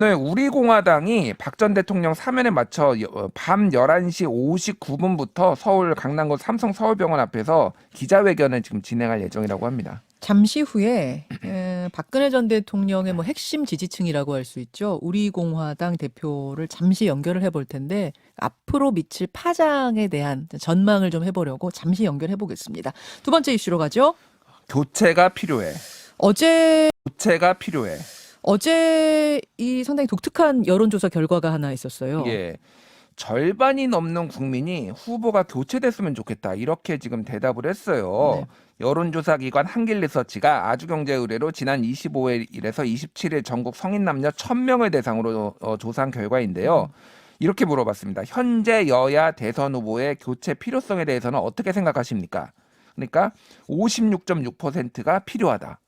네, 우리공화당이 박 전 대통령 사면에 맞춰 밤 11시 59분부터 서울 강남구 삼성 서울병원 앞에서 기자회견을 지금 진행할 예정이라고 합니다. 잠시 후에 박근혜 전 대통령의 뭐 핵심 지지층이라고 할 수 있죠. 우리공화당 대표를 잠시 연결을 해볼 텐데 앞으로 미칠 파장에 대한 전망을 좀 해보려고 잠시 연결해 보겠습니다. 두 번째 이슈로 가죠. 교체가 필요해. 어제 교체가 필요해. 이 상당히 독특한 여론조사 결과가 하나 있었어요. 예. 절반이 넘는 국민이 후보가 교체됐으면 좋겠다. 이렇게 지금 대답을 했어요. 네. 여론조사 기관 한길리서치가 아주경제 의뢰로 지난 25일에서 27일 전국 성인 남녀 1000명을 대상으로 조사한 결과인데요. 이렇게 물어봤습니다. 현재 여야 대선 후보의 교체 필요성에 대해서는 어떻게 생각하십니까? 그러니까 56.6%가 필요하다.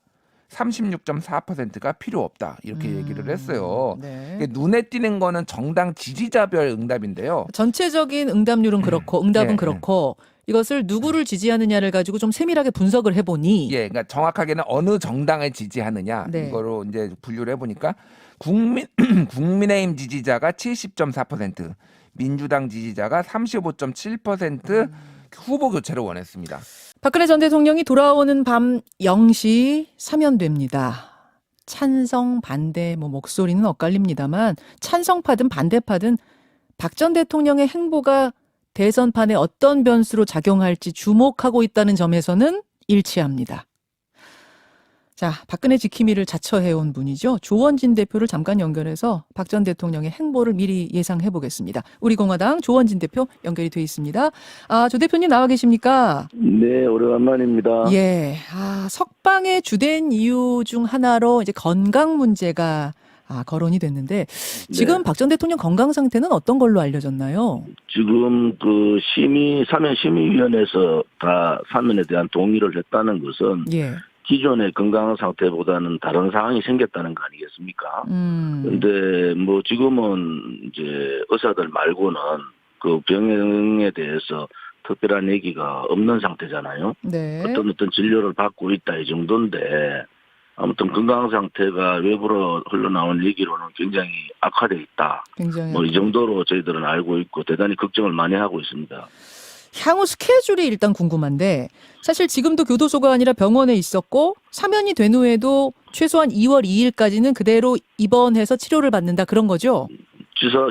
36.4%가 필요 없다. 이렇게 얘기를 했어요. 네. 눈에 띄는 거는 정당 지지자별 응답인데요. 전체적인 응답률은 그렇고 응답은 예, 그렇고 이것을 누구를 지지하느냐를 가지고 좀 세밀하게 분석을 해보니 예, 그러니까 정확하게는 어느 정당을 지지하느냐 네. 이거로 이제 분류를 해보니까 국민의힘 지지자가 70.4%, 민주당 지지자가 35.7% 후보 교체를 원했습니다. 박근혜 전 대통령이 돌아오는 밤 0시 사면됩니다. 찬성, 반대, 목소리는 엇갈립니다만 찬성파든 반대파든 박 전 대통령의 행보가 대선판에 어떤 변수로 작용할지 주목하고 있다는 점에서는 일치합니다. 자, 박근혜 지킴이를 자처해온 분이죠. 조원진 대표를 잠깐 연결해서 박 전 대통령의 행보를 미리 예상해 보겠습니다. 우리 공화당 조원진 대표 연결이 돼 있습니다. 조 대표님 나와 계십니까? 네, 오래간만입니다. 예. 석방의 주된 이유 중 하나로 이제 건강 문제가 거론이 됐는데 지금 네. 박 전 대통령 건강 상태는 어떤 걸로 알려졌나요? 지금 그 사면심의위원회에서 다 사면에 대한 동의를 했다는 것은 예. 기존의 건강 상태보다는 다른 상황이 생겼다는 거 아니겠습니까? 근데 뭐 지금은 이제 의사들 말고는 그 병에 대해서 특별한 얘기가 없는 상태잖아요. 네. 어떤 진료를 받고 있다 이 정도인데 아무튼 건강 상태가 외부로 흘러나온 얘기로는 굉장히 악화돼 있다. 굉장히 뭐 이 정도로 저희들은 알고 있고 대단히 걱정을 많이 하고 있습니다. 향후 스케줄이 일단 궁금한데 사실 지금도 교도소가 아니라 병원에 있었고 사면이 된 후에도 최소한 2월 2일까지는 그대로 입원해서 치료를 받는다 그런 거죠?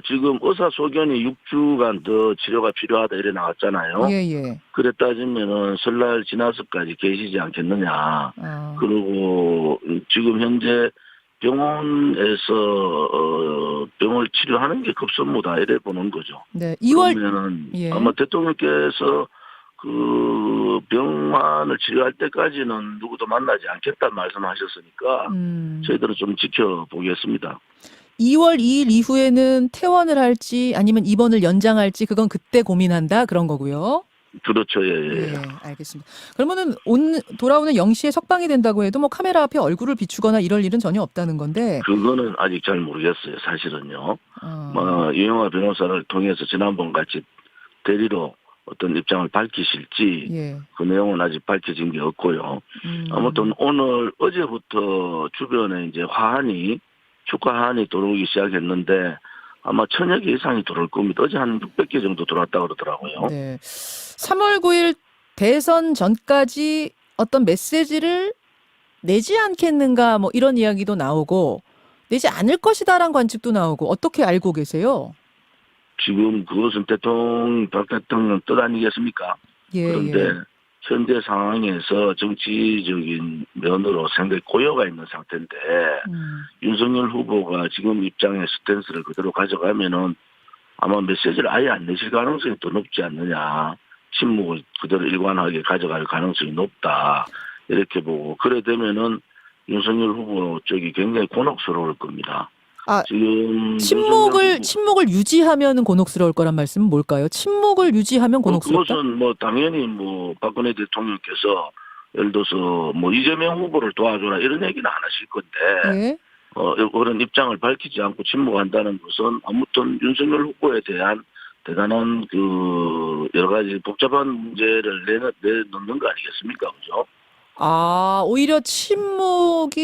지금 의사 소견이 6주간 더 치료가 필요하다 이래 나왔잖아요. 예. 그래 따지면은 설날 지나서까지 계시지 않겠느냐. 그리고 지금 현재 병원에서 병을 치료하는 게 급선무다 이래 보는 거죠. 네. 2월 그러면은 예. 아마 대통령께서 그 병환을 치료할 때까지는 누구도 만나지 않겠다는 말씀하셨으니까 저희들은 좀 지켜보겠습니다. 2월 2일 이후에는 퇴원을 할지 아니면 입원을 연장할지 그건 그때 고민한다 그런 거고요. 그렇죠. 예. 알겠습니다. 그러면은 돌아오는 0시에 석방이 된다고 해도 뭐 카메라 앞에 얼굴을 비추거나 이럴 일은 전혀 없다는 건데. 그거는 아직 잘 모르겠어요. 사실은요. 유영하 변호사를 통해서 지난번 같이 대리로 어떤 입장을 밝히실지 그 내용은 아직 밝혀진 게 없고요. 아무튼 어제부터 주변에 이제 축하 화환이 들어오기 시작했는데 아마 1000여 개 이상이 들어올 겁니다. 어제 한 600개 정도 들어왔다고 그러더라고요. 네. 3월 9일 대선 전까지 어떤 메시지를 내지 않겠는가 뭐 이런 이야기도 나오고 내지 않을 것이다라는 관측도 나오고 어떻게 알고 계세요? 지금 그것은 박 대통령 뜻 아니겠습니까? 그런데 현재 상황에서 정치적인 면으로 상당히 고여가 있는 상태인데 윤석열 후보가 지금 입장의 스탠스를 그대로 가져가면은 아마 메시지를 아예 안 내실 가능성이 더 높지 않느냐. 침묵을 그대로 일관하게 가져갈 가능성이 높다. 이렇게 보고 그래 되면은 윤석열 후보 쪽이 굉장히 곤혹스러울 겁니다. 지금 침묵을 유지하면은 곤혹스러울 거란 말씀은 뭘까요? 침묵을 유지하면 곤혹스럽다? 그것은 뭐 당연히 뭐 박근혜 대통령께서 예를 들어서 뭐 이재명 후보를 도와줘라 이런 얘기는 안 하실 건데 그런 입장을 밝히지 않고 침묵한다는 것은 아무튼 윤석열 후보에 대한 대단한 그 여러 가지 복잡한 문제를 내놓는 거 아니겠습니까, 그죠? 오히려 침묵을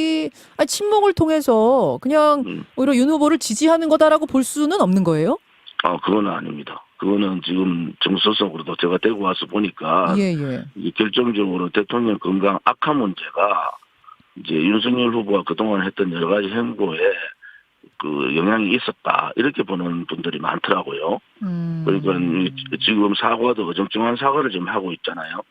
통해서 그냥 오히려 윤 후보를 지지하는 거다라고 볼 수는 없는 거예요? 그건 아닙니다. 그거는 지금 정서적으로도 제가 대구 와서 보니까 예. 이게 결정적으로 대통령 건강 악화 문제가 이제 윤석열 후보가 그동안 했던 여러 가지 행보에 그 영향이 있었다 이렇게 보는 분들이 많더라고요. 그러니까 지금 사과도 어정쩡한 사과를 지금 하고 있잖아요.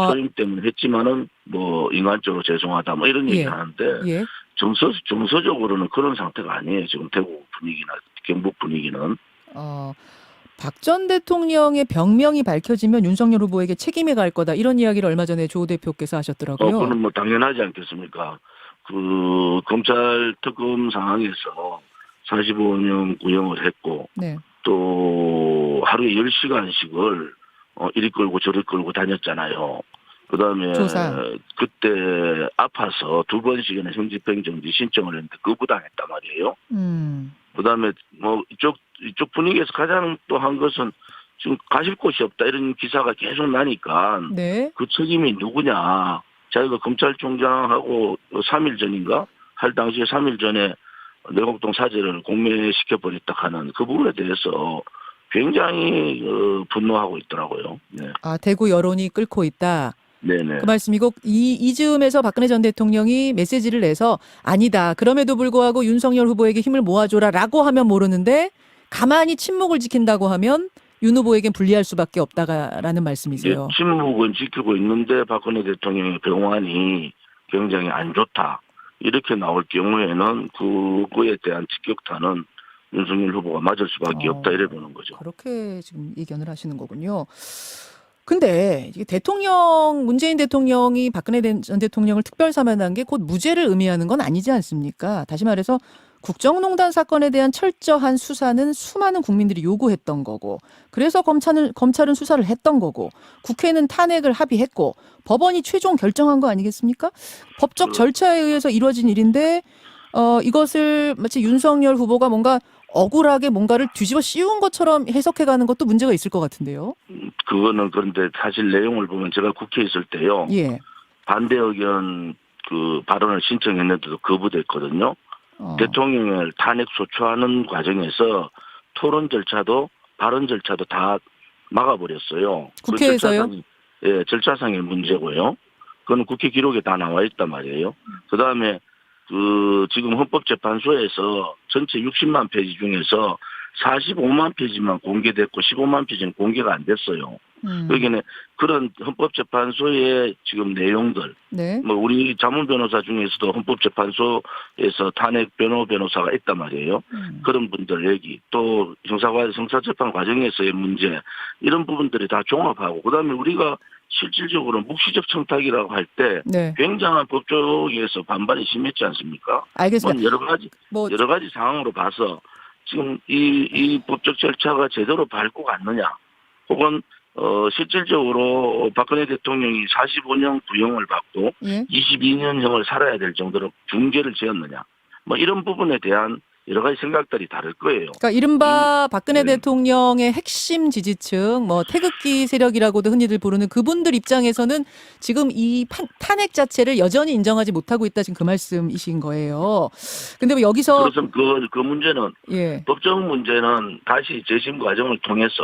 소임 때문에 했지만은 뭐 인간적으로 죄송하다 뭐 이런 얘기 하는데 정서적으로는 그런 상태가 아니에요. 지금 대구 분위기나 경북 분위기는. 박 전 대통령의 병명이 밝혀지면 윤석열 후보에게 책임이 갈 거다 이런 이야기를 얼마 전에 조 대표께서 하셨더라고요. 그건 뭐 당연하지 않겠습니까? 그 검찰 특검 상황에서 45년 구형을 했고 또 하루에 10시간씩을 이리 끌고 저리 끌고 다녔잖아요. 그다음에 그때 아파서 2번씩이나 형집행정지 신청을 했는데 거부당했단 말이에요. 그다음에 뭐 이쪽 분위기에서 가장 또 한 것은 지금 가실 곳이 없다 이런 기사가 계속 나니까 그 책임이 누구냐. 자기가 검찰총장하고 3일 전인가 할 당시에 3일 전에 내곡동 사죄를 공매시켜버렸다 하는 그 부분에 대해서 굉장히 분노하고 있더라고요. 네. 대구 여론이 끓고 있다. 네네. 그 말씀이고 이즈음에서 박근혜 전 대통령이 메시지를 내서 아니다. 그럼에도 불구하고 윤석열 후보에게 힘을 모아줘라라고 하면 모르는데 가만히 침묵을 지킨다고 하면 윤 후보에겐 불리할 수밖에 없다라는 말씀이세요. 침묵은 지키고 있는데 박근혜 대통령의 병환이 굉장히 안 좋다. 이렇게 나올 경우에는 그거에 대한 직격탄은 윤석열 후보가 맞을 수밖에 없다 이래 보는 거죠. 그렇게 지금 의견을 하시는 거군요. 근데 이게 문재인 대통령이 박근혜 전 대통령을 특별 사면한 게 곧 무죄를 의미하는 건 아니지 않습니까? 다시 말해서 국정농단 사건에 대한 철저한 수사는 수많은 국민들이 요구했던 거고, 그래서 검찰은 수사를 했던 거고, 국회는 탄핵을 합의했고, 법원이 최종 결정한 거 아니겠습니까? 법적 절차에 의해서 이루어진 일인데, 이것을 마치 윤석열 후보가 뭔가 억울하게 뭔가를 뒤집어 씌운 것처럼 해석해가는 것도 문제가 있을 것 같은데요. 그거는 그런데 사실 내용을 보면 제가 국회에 있을 때요. 반대 의견 그 발언을 신청했는데도 거부됐거든요. 대통령을 탄핵 소추하는 과정에서 토론 절차도 발언 절차도 다 막아버렸어요. 국회에서요? 절차상의 문제고요. 그건 국회 기록에 다 나와 있단 말이에요. 그다음에 지금 헌법재판소에서 전체 60만 페이지 중에서 45만 페이지만 공개됐고 15만 페이지는 공개가 안 됐어요. 여기는 그런 헌법재판소의 지금 내용들, 뭐 우리 자문 변호사 중에서도 헌법재판소에서 탄핵 변호사가 있단 말이에요. 그런 분들 얘기, 또 형사재판 과정에서의 문제, 이런 부분들이 다 종합하고, 그다음에 우리가 실질적으로 묵시적 청탁이라고 할 때 굉장한 법조계에서 반발이 심했지 않습니까? 알겠습니다. 여러 가지 상황으로 봐서 지금 이 법적 절차가 제대로 밟고 갔느냐, 혹은 실질적으로 박근혜 대통령이 45년 구형을 받고 22년형을 살아야 될 정도로 중죄를 지었느냐, 뭐 이런 부분에 대한 여러 가지 생각들이 다를 거예요. 그러니까 이른바 박근혜 대통령의 핵심 지지층, 뭐 태극기 세력이라고도 흔히들 부르는 그분들 입장에서는 지금 이 탄핵 자체를 여전히 인정하지 못하고 있다, 지금 그 말씀이신 거예요. 근데 뭐 여기서 그래서 그 문제는 법적 문제는 다시 재심 과정을 통해서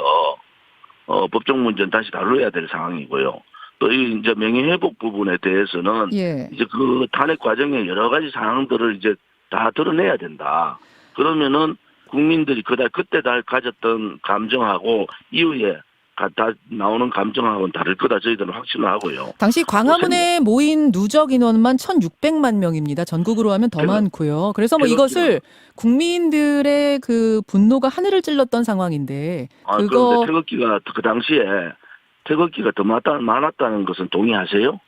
법적 문제는 다시 다뤄야 될 상황이고요. 또 이제 명예회복 부분에 대해서는 이제 그 탄핵 과정의 여러 가지 상황들을 이제 다 드러내야 된다. 그러면은 국민들이 그때 다 가졌던 감정하고 이후에 다 나오는 감정하고는 다를 거다, 저희들은 확신을 하고요. 당시 광화문에 모인 누적 인원만 1,600만 명입니다. 전국으로 하면 더 많고요. 그래서 뭐 이것을 국민들의 그 분노가 하늘을 찔렀던 상황인데, 그런데 태극기가 그 당시에 태극기가 더 많았다는 것은 동의하세요?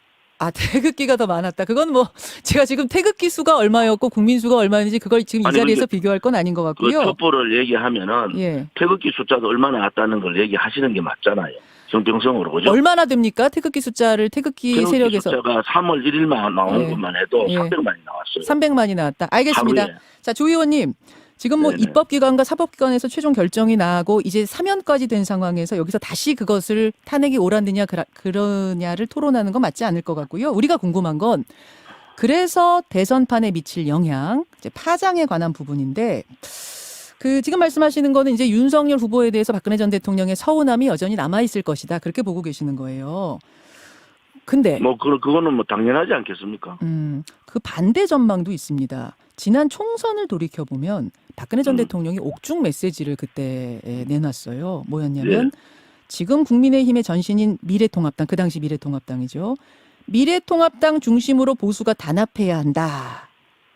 태극기가 더 많았다. 그건 뭐 제가 지금 태극기 수가 얼마였고 국민 수가 얼마였는지 그걸 지금 이 자리에서 비교할 건 아닌 것 같고요. 그 촛불을 얘기하면은 태극기 숫자도 얼마나 왔다는 걸 얘기하시는 게 맞잖아요. 정평성으로, 그죠? 얼마나 됩니까? 태극기 세력에서. 숫자가 3월 1일만 나온 것만 해도 300만이 나왔어요. 300만이 나왔다. 알겠습니다. 하루에. 자, 조 의원님. 지금 뭐 네네. 입법기관과 사법기관에서 최종 결정이 나고 이제 사면까지 된 상황에서 여기서 다시 그것을 탄핵이 옳았느냐 그러냐를 토론하는 건 맞지 않을 것 같고요. 우리가 궁금한 건 그래서 대선판에 미칠 영향, 이제 파장에 관한 부분인데 그 지금 말씀하시는 거는 이제 윤석열 후보에 대해서 박근혜 전 대통령의 서운함이 여전히 남아 있을 것이다. 그렇게 보고 계시는 거예요. 근데 뭐 그거는 뭐 당연하지 않겠습니까? 그 반대 전망도 있습니다. 지난 총선을 돌이켜 보면 박근혜 전 대통령이 옥중 메시지를 그때 내놨어요. 뭐였냐면 지금 국민의힘의 전신인 미래통합당, 그 당시 미래통합당이죠. 미래통합당 중심으로 보수가 단합해야 한다.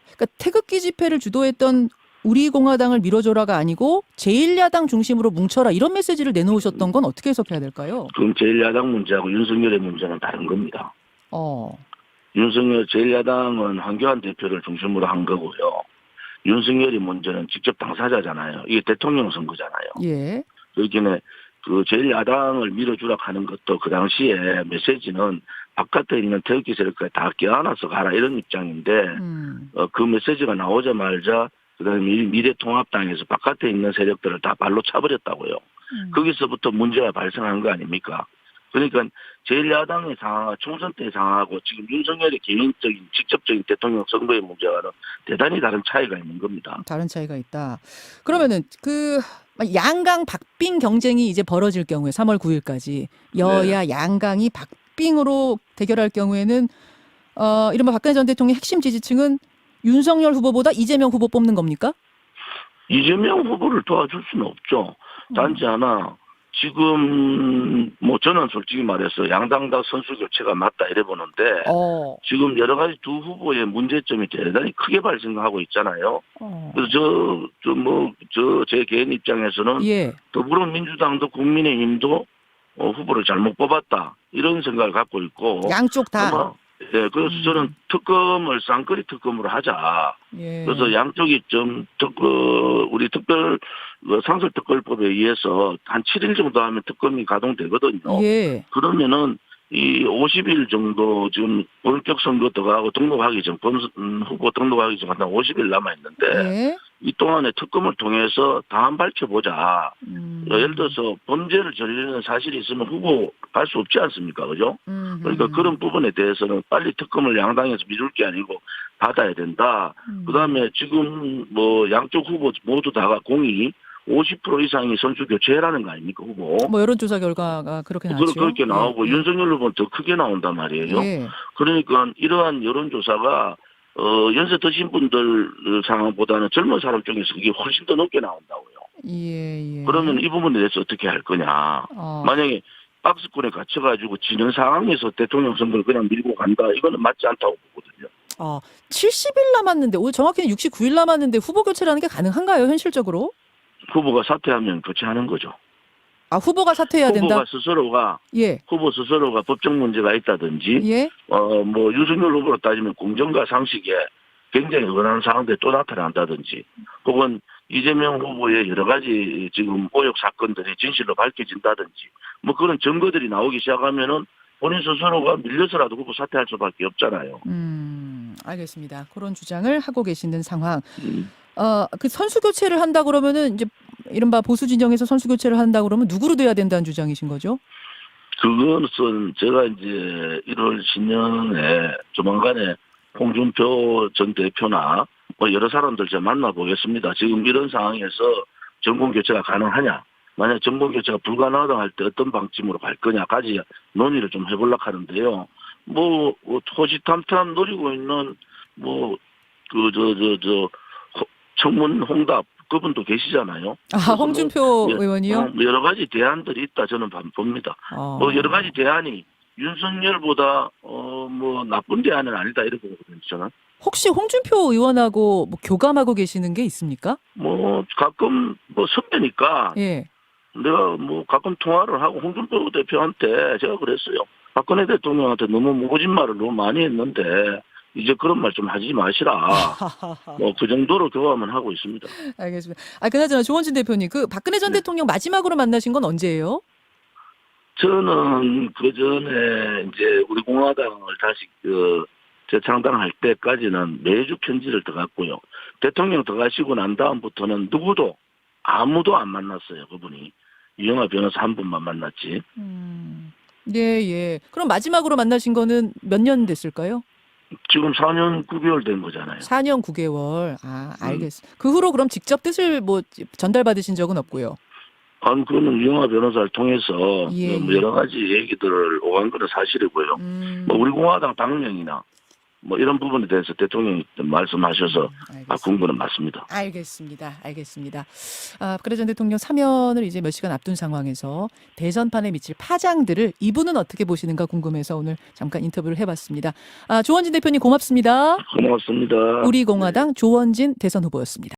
그러니까 태극기 집회를 주도했던 우리 공화당을 밀어줘라가 아니고 제1야당 중심으로 뭉쳐라 이런 메시지를 내놓으셨던 건 어떻게 해석해야 될까요? 그럼 제1야당 문제하고 윤석열의 문제는 다른 겁니다. 윤석열 제1야당은 황교안 대표를 중심으로 한 거고요. 윤석열이 문제는 직접 당사자잖아요. 이게 대통령 선거잖아요. 예. 그렇기에 그 제1야당을 밀어주라 하는 것도 그 당시에 메시지는 바깥에 있는 태극기 세력까지 다 껴안아서 가라 이런 입장인데 그 메시지가 나오자마자 그다음에 미래통합당에서 바깥에 있는 세력들을 다 발로 차버렸다고요. 거기서부터 문제가 발생한 거 아닙니까? 그러니까 제1야당의 상황과 총선 때 상황하고 지금 윤석열의 개인적인 직접적인 대통령 선거의 문제와는 대단히 다른 차이가 있는 겁니다. 다른 차이가 있다. 그러면은 그 양강 박빙 경쟁이 이제 벌어질 경우에 3월 9일까지 여야 양강이 박빙으로 대결할 경우에는 이른바 박근혜 전 대통령의 핵심 지지층은 윤석열 후보보다 이재명 후보 뽑는 겁니까? 이재명 후보를 도와줄 수는 없죠. 단지 하나 지금 뭐 저는 솔직히 말해서 양당 다 선수 교체가 맞다 이래 보는데 지금 여러 가지 두 후보의 문제점이 대단히 크게 발생하고 있잖아요. 그래서 제 개인 입장에서는 더불어민주당도 국민의힘도 후보를 잘못 뽑았다 이런 생각을 갖고 있고 양쪽 다. 네, 그래서 저는 특검을 쌍거리 특검으로 하자. 그래서 양쪽이 좀 우리 상설특별법에 의해서 한 7일 정도 하면 특검이 가동되거든요. 그러면은 이 50일 정도 지금 본격 선거 들어가고 등록하기 전 후보 등록하기 전 한 50일 남아 있는데 이 동안에 특검을 통해서 다 밝혀보자. 예를 들어서 범죄를 저지르는 사실이 있으면 후보 갈 수 없지 않습니까, 그죠? 그러니까 그런 부분에 대해서는 빨리 특검을 양당에서 미룰 게 아니고 받아야 된다. 그다음에 지금 뭐 양쪽 후보 모두 다가 공이 50% 이상이 선수 교체라는 거 아닙니까, 후보? 뭐 여론조사 결과가 그렇게 나왔죠. 그렇게 나오고 윤석열 후보는 더 크게 나온단 말이에요. 그러니까 이러한 여론조사가 연세 드신 분들 상황보다는 젊은 사람 쪽에서 그게 훨씬 더 높게 나온다고요. 그러면 이 부분에 대해서 어떻게 할 거냐. 만약에 박스권에 갇혀가지고 지는 상황에서 대통령 선거를 그냥 밀고 간다. 이거는 맞지 않다고 보거든요. 70일 남았는데 오늘 정확히는 69일 남았는데 후보 교체라는 게 가능한가요, 현실적으로? 후보가 사퇴하면 교체하는 거죠. 후보가 사퇴해야 된다? 후보 스스로가 법적 문제가 있다든지, 뭐, 윤석열 후보로 따지면 공정과 상식에 굉장히 원하는 상황들이 또 나타난다든지, 혹은 이재명 후보의 여러 가지 지금 오역 사건들이 진실로 밝혀진다든지, 뭐 그런 증거들이 나오기 시작하면은 본인 스스로가 밀려서라도 후보 사퇴할 수밖에 없잖아요. 알겠습니다. 그런 주장을 하고 계시는 상황. 그 선수 교체를 한다 그러면은 이제 이른바 보수 진영에서 선수 교체를 한다 그러면 누구로 돼야 된다는 주장이신 거죠? 그것은 제가 이제 1월 신년에 조만간에 홍준표 전 대표나 뭐 여러 사람들 제가 만나보겠습니다. 지금 이런 상황에서 정권 교체가 가능하냐? 만약 정권 교체가 불가능하다 할 때 어떤 방침으로 갈 거냐까지 논의를 좀 해보려고 하는데요. 뭐 호시탐탐 노리고 있는 청문 홍답 그분도 계시잖아요. 홍준표 의원이요? 여러 가지 대안들이 있다 저는 봅니다. 뭐 여러 가지 대안이 윤석열보다 뭐 나쁜 대안은 아니다 이렇게 보거든요. 저는. 혹시 홍준표 의원하고 뭐 교감하고 계시는 게 있습니까? 뭐 가끔 뭐 선배니까 내가 뭐 가끔 통화를 하고 홍준표 대표한테 제가 그랬어요. 박근혜 대통령한테 너무 무거진 말을 너무 많이 했는데 이제 그런 말 좀 하지 마시라. 뭐 그 정도로 교감은 하고 있습니다. 알겠습니다. 그나저나 조원진 대표님, 그 박근혜 전 대통령 마지막으로 만나신 건 언제예요? 저는 그 전에 이제 우리 공화당을 다시 재창당할 때까지는 매주 편지를 들어갔고요. 대통령 들어가시고 난 다음부터는 아무도 안 만났어요. 그분이. 이영하 변호사 한 분만 만났지. 예, 예. 그럼 마지막으로 만나신 거는 몇 년 됐을까요? 지금 4년 9개월 된 거잖아요. 4년 9개월. 아, 알겠습니다. 그 후로 그럼 직접 뜻을 뭐 전달받으신 적은 없고요. 아니, 그거는 이영하 변호사를 통해서 예, 뭐 예. 여러 가지 얘기들을 오간 거는 사실이고요. 뭐 우리 공화당 당명이나 뭐 이런 부분에 대해서 대통령이 말씀하셔서 바꾼 거는 맞습니다. 알겠습니다. 알겠습니다. 박근혜 전 대통령 사면을 이제 몇 시간 앞둔 상황에서 대선판에 미칠 파장들을 이분은 어떻게 보시는가 궁금해서 오늘 잠깐 인터뷰를 해봤습니다. 조원진 대표님 고맙습니다. 고맙습니다. 우리 공화당 조원진 대선 후보였습니다.